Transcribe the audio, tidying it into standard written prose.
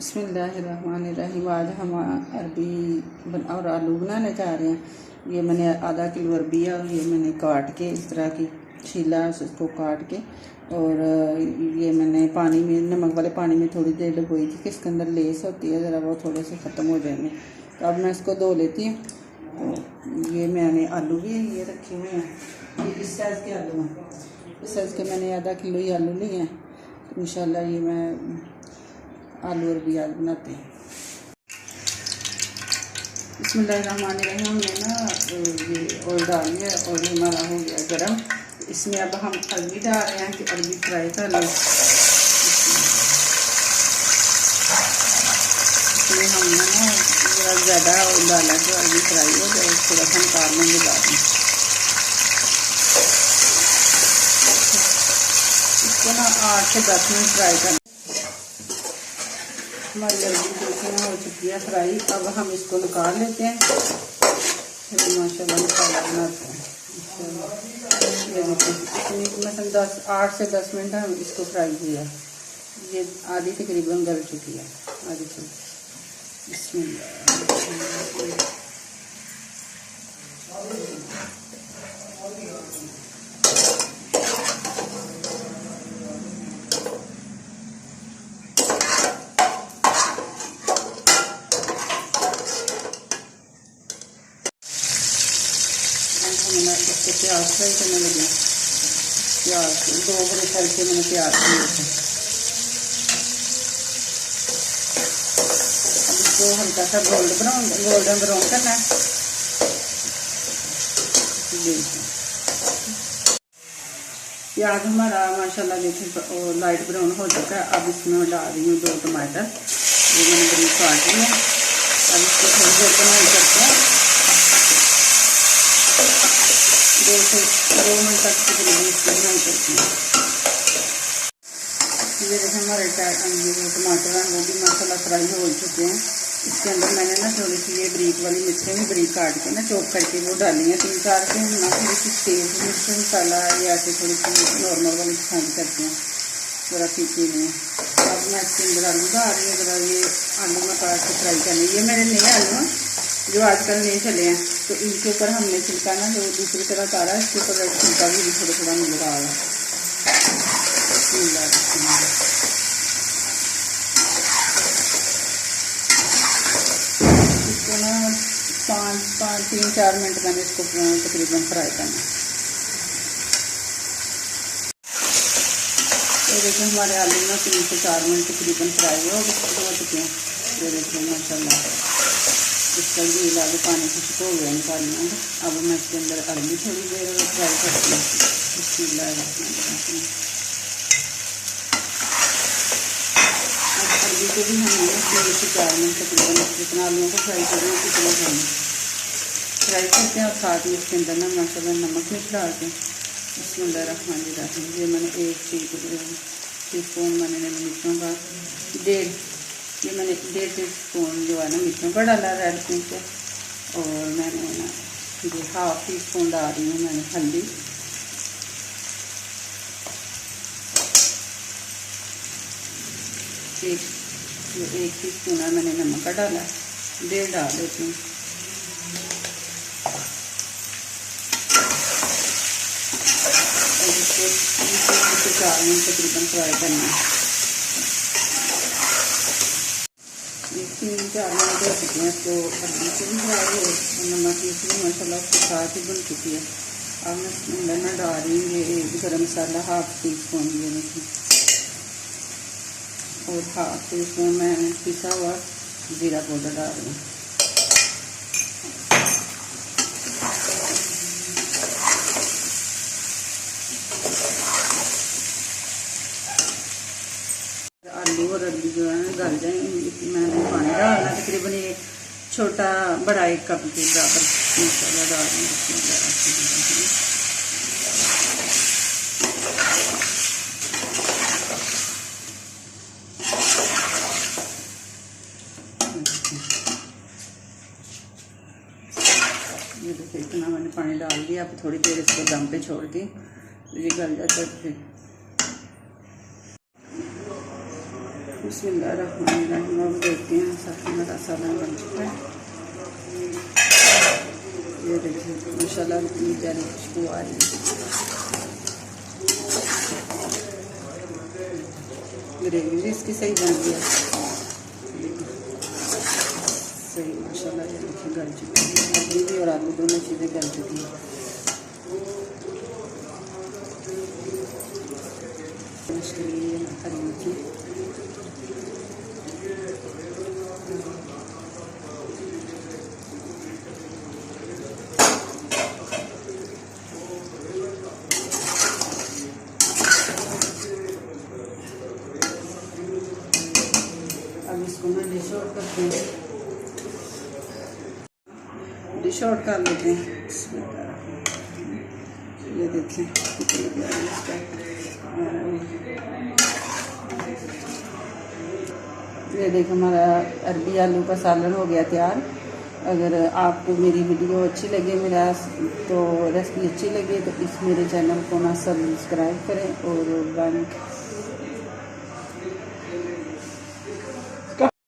बिस्मिल्लाहिर्रहमानिर्रहीम। आज हम अरबी और आलू बनाने जा रहे हैं। ये मैंने आधा किलो अरबी है और ये मैंने काट के इस तरह की छीला उसको काट के, और ये मैंने पानी में नमक वाले पानी में थोड़ी देर डुबोई थी कि इसके अंदर लेस होती है, ज़रा वो थोड़े से ख़त्म हो जाएंगे। तो अब मैं इसको धो लेती हूँ। तो ये मैंने आलू भी ये रखे हुए हैं, ये इस साइज़ के आलू हैं। इस साइज़ के मैंने आधा किलो ही आलू लिए हैं। तो इंशाल्लाह ये मैं आलू और भी आज बनाते हैं। बिस्मिल्लाहिर्रहमानिर्रहीम। हमने ना ये ऑयल डाल लिया, ऑयल हमारा हो गया गरम। इसमें अब हम अरबी डाल रहे हैं कि अरबी फ्राई कर लें। इसमें हमने ना थोड़ा ज़्यादा ऑयल डाला तो अरबी फ्राई हो जाए, थोड़ा सा निकाल लेंगे बाद में। इसको ना 8 से 10 मिनट फ्राई करना। हमारी अरबी देखिए हो चुकी है फ्राई। अब हम इसको निकाल लेते हैं। माशाल्लाह मसाला बनाते हैं। ये देखिए इसमें 8 से 10 मिनट हम इसको फ्राई किया। ये आधी तकरीबन गल चुकी है, आधी से। बिस्मिल्लाह। इसको प्याज फ्राई करने लगे। प्याज 2 बड़े साइज से मैंने प्याज लिए थे। अब इसको हल्का सा गोल्डन ब्राउन करना है। प्याज हमारा माशाल्लाह देखिए लाइट ब्राउन हो चुका है। अब इसमें मैं डाल रही हूँ 2 टमाटर, ये मैंने बरीक काट लिए हैं। अब इसको थोड़ी देर बनाई करते हैं, 2 से 2 मिनट तक तकरीबन इसको बनाई करते हैं। ये देखें हमारे टमाटर हैं वो भी माशाल्लाह फ्राई हो चुके हैं। इसके अंदर मैंने ना थोड़ी सी ये बरीक वाली मिर्चें भी बरीक काट के ना चॉप करके वो डाली हैं 3-4 के। हम ना थोड़ी सी तेज़ मिर्च मसाला या ऐसे थोड़ी सी नॉर्मल वाली पसंद करते हैं, ज़रा फीकी में। अब मैं इसके अंदर आलू डाल रही हूँ। ज़रा ये आलू में काट के फ्राई करनी। ये मेरे नए आलू हैं जो आजकल नहीं चले हैं, तो इनके ऊपर हमने छिलका ना जो दूसरी तरह उतारा है, इसके ऊपर छिलका भी थोड़ा थोड़ा मिल रहा है। इसको ना 3-4 मिनट मैंने इसको तकरीबन फ्राई करना। तो देखिए हमारे आलू ना 3 से 4 मिनट तकरीबन फ्राई हो चुके हैं। ये देखिए माशाल्लाह इसका भी आलू पानी खुश्क हो गया निकालना। अब मैं इसके अंदर अरबी थोड़ी देर फ्राई करती हूँ। अब अरबी को भी हमने 3 से 4 मिनट तकरीबन जितना आलूओं को फ्राई कर रहे हैं कितना फ्राई करते हैं। और साथ ही इसके अंदर ना माशाल्लाह नमक मिर्च डालते हैं। बिस्मिल्लाहिर्रहमानिर्रहीम। ये मैंने 1 टीस्पून मैंने मिर्चों का 1.5 टीस्पून जो है ना मिर्चों का डाला रेड मिर्च। और मैंने ना ये 1/2 टीस्पून डाल रही हूँ मैंने हल्दी। एक टीस्पून है मैंने नमक का डाला, 1.5 डाल देती हूँ। और इसको 3 से 4 मिनट तकरीबन फ्राई करना है। 3-4 मिनट हो चुके हैं। तो अरबी से भी फ्राई हो और नमक मिर्च भी माशाल्लाह उसके साथ ही बन चुकी है। अब मैं इसके अंदर ना डाल रही हूँ ये गरम मसाला 1/2 टीस्पून ये देखिए, और 1/2 टीस्पून मैं पिसा हुआ जीरा पाउडर डाल रही हूँ। आलू और अरबी जो है ना गल जाए, मैंने पानी डालना तकरीबन ये बड़ा 1 कप के बराबर मसाला डाल रही हूँ। ये देखिए इतना मैंने पानी डाल दिया। अब थोड़ी देर इसको दम पे छोड़ दी, ये गल जाता है। बिस्मिल्लाहिर्रहमानिर्रहीम। अब देखते हैं साथ मेरा सालन बन चुका है। ये देखिए माशाल्लाह इतनी प्यारी खुशबू आ रही है। ग्रेवी भी इसकी सही बन गई है, सही माशाल्लाह। ये देखिए गल चुकी है, सब्जी भी और आलू दोनों चीज़ें गल चुकी हैं। इसके लिए हरी मिर्ची, अब इसको ना डिश आउट करते हैं, डिश आउट कर लेते हैं। ये देखें कितनी प्यारी इसका, ये देखें हमारा अरबी आलू का सालन हो गया तैयार। अगर आपको मेरी वीडियो अच्छी लगे, मेरा तो रेसिपी अच्छी लगे तो इस मेरे चैनल को ना सब्सक्राइब करें और